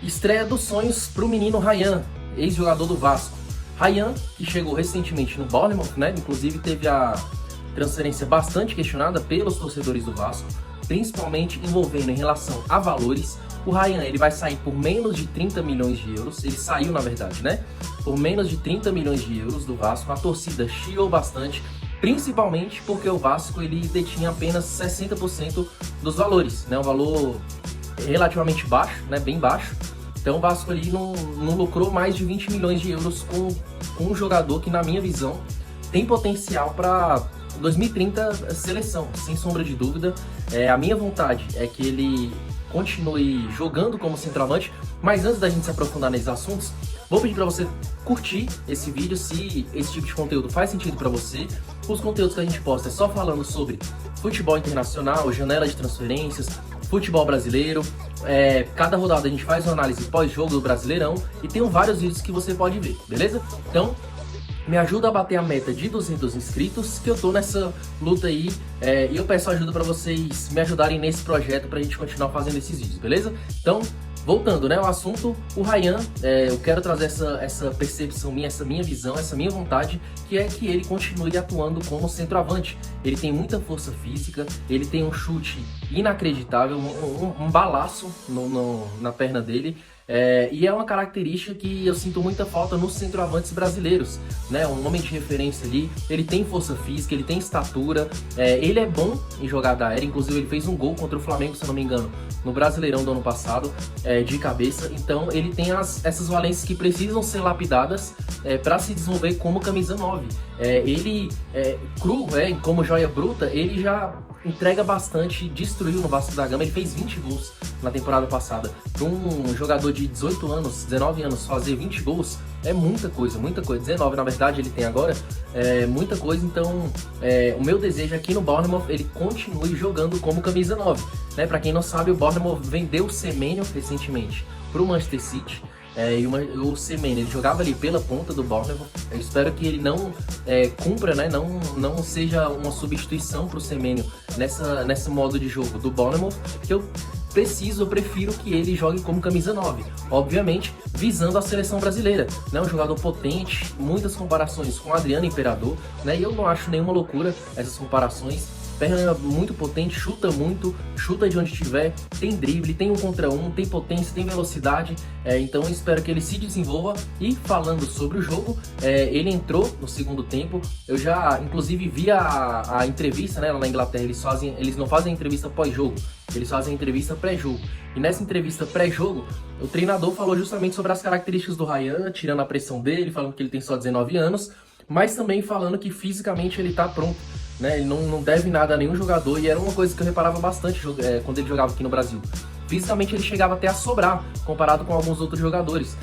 Estreia dos sonhos para o menino Ryan, ex-jogador do Vasco. Ryan, que chegou recentemente no Bournemouth, né? Inclusive teve a transferência bastante questionada pelos torcedores do Vasco, principalmente envolvendo em relação a valores. O Ryan, ele vai sair por menos de 30 milhões de euros, ele saiu na verdade, né? Por menos de 30 milhões de euros do Vasco. A torcida chiou bastante, principalmente porque o Vasco ele detinha apenas 60% dos valores, né? Um valor relativamente baixo, né? Bem baixo. Então o Vasco ali não lucrou mais de 20 milhões de euros com um jogador que, na minha visão, tem potencial para 2030 seleção, sem sombra de dúvida. A minha vontade é que ele continue jogando como centroavante, mas antes da gente se aprofundar nesses assuntos, vou pedir para você curtir esse vídeo se esse tipo de conteúdo faz sentido para você. Os conteúdos que a gente posta é só falando sobre futebol internacional, janela de transferências, futebol brasileiro. Cada rodada a gente faz uma análise pós-jogo do Brasileirão e tem vários vídeos que você pode ver, beleza? Então, me ajuda a bater a meta de 200 inscritos, que eu tô nessa luta aí, e eu peço ajuda para vocês me ajudarem nesse projeto pra gente continuar fazendo esses vídeos, beleza? Então, voltando, né, ao assunto, o Ryan, eu quero trazer essa percepção minha, essa minha visão, essa minha vontade, que é que ele continue atuando como centroavante. Ele tem muita força física, ele tem um chute inacreditável, um balaço na perna dele, e é uma característica que eu sinto muita falta nos centroavantes brasileiros, né? Um homem de referência ali, ele tem força física, ele tem estatura, ele é bom em jogada aérea, inclusive ele fez um gol contra o Flamengo, se eu não me engano, no Brasileirão do ano passado, de cabeça. Então ele tem essas valências que precisam ser lapidadas para se desenvolver como camisa 9. Ele, cru, como joia bruta, ele já entrega bastante, destruiu no Vasco da Gama, ele fez 20 gols na temporada passada. Para um jogador de 18 anos, 19 anos fazer 20 gols é muita coisa, 19 na verdade ele tem agora, muita coisa. Então o meu desejo aqui no Bournemouth, ele continue jogando como camisa 9, né? Para quem não sabe, o Bournemouth vendeu o Semenyo recentemente para o Manchester City. E o Semenyo, ele jogava ali pela ponta do Bournemouth. Eu espero que ele não cumpra, né? Não seja uma substituição para o Semenyo nesse modo de jogo do Bournemouth, que eu prefiro que ele jogue como camisa 9, obviamente visando a seleção brasileira, né? Um jogador potente, muitas comparações com Adriano Imperador, né? E eu não acho nenhuma loucura essas comparações. Perna muito potente, chuta muito, chuta de onde estiver, tem drible, tem 1 contra 1, tem potência, tem velocidade, então eu espero que ele se desenvolva. E falando sobre o jogo, ele entrou no segundo tempo, eu já inclusive vi a entrevista, né, lá na Inglaterra. Eles não fazem entrevista pós-jogo, eles fazem entrevista pré-jogo, e nessa entrevista pré-jogo, o treinador falou justamente sobre as características do Ryan, tirando a pressão dele, falando que ele tem só 19 anos, mas também falando que fisicamente ele tá pronto, né? Ele não deve nada a nenhum jogador, e era uma coisa que eu reparava bastante quando ele jogava aqui no Brasil. Fisicamente ele chegava até a sobrar, comparado com alguns outros jogadores.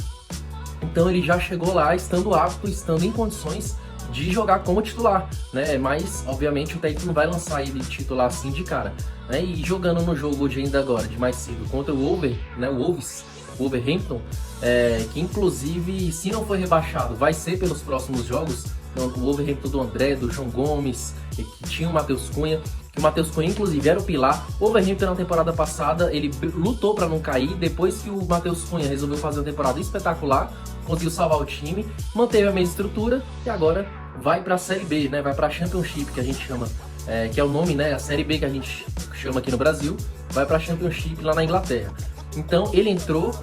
Então ele já chegou lá estando apto, estando em condições de jogar como titular, né? Mas, obviamente, o técnico não vai lançar ele titular assim de cara, né? E jogando no jogo de ainda agora, de mais cedo, contra o Wolverhampton, que inclusive, se não for rebaixado, vai ser pelos próximos jogos. Então, o Wolverhampton do André, do João Gomes, que tinha o Matheus Cunha, que o Matheus Cunha inclusive era o pilar. O Wolverhampton na temporada passada, ele lutou para não cair, depois que o Matheus Cunha resolveu fazer uma temporada espetacular, conseguiu salvar o time, manteve a mesma estrutura e agora vai para a Série B, né? Vai para a Championship, que a gente chama, que é o nome, né? A Série B que a gente chama aqui no Brasil, vai para a Championship lá na Inglaterra. Então ele entrou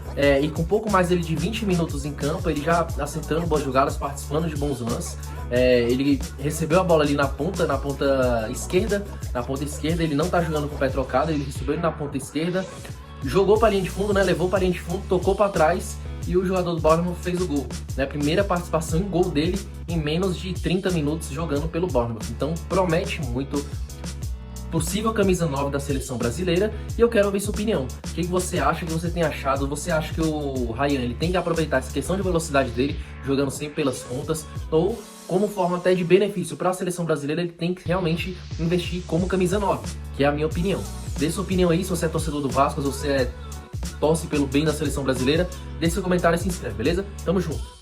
e com pouco mais de 20 minutos em campo, ele já acertando boas jogadas, participando de bons lances. Ele recebeu a bola ali na ponta esquerda, ele não tá jogando com o pé trocado, ele recebeu ele na ponta esquerda, jogou para a linha de fundo, né? Levou para a linha de fundo, tocou para trás e o jogador do Bournemouth fez o gol, né? Primeira participação em gol dele em menos de 30 minutos jogando pelo Bournemouth. Então promete muito, possível camisa 9 da seleção brasileira, e eu quero ouvir sua opinião. O que você acha, o que você tem achado? Você acha que o Ryan, ele tem que aproveitar essa questão de velocidade dele, jogando sempre pelas pontas, ou como forma até de benefício para a seleção brasileira, ele tem que realmente investir como camisa 9, que é a minha opinião. Dê sua opinião aí, se você é torcedor do Vasco, se você torce pelo bem da seleção brasileira, deixe seu comentário e se inscreve, beleza? Tamo junto!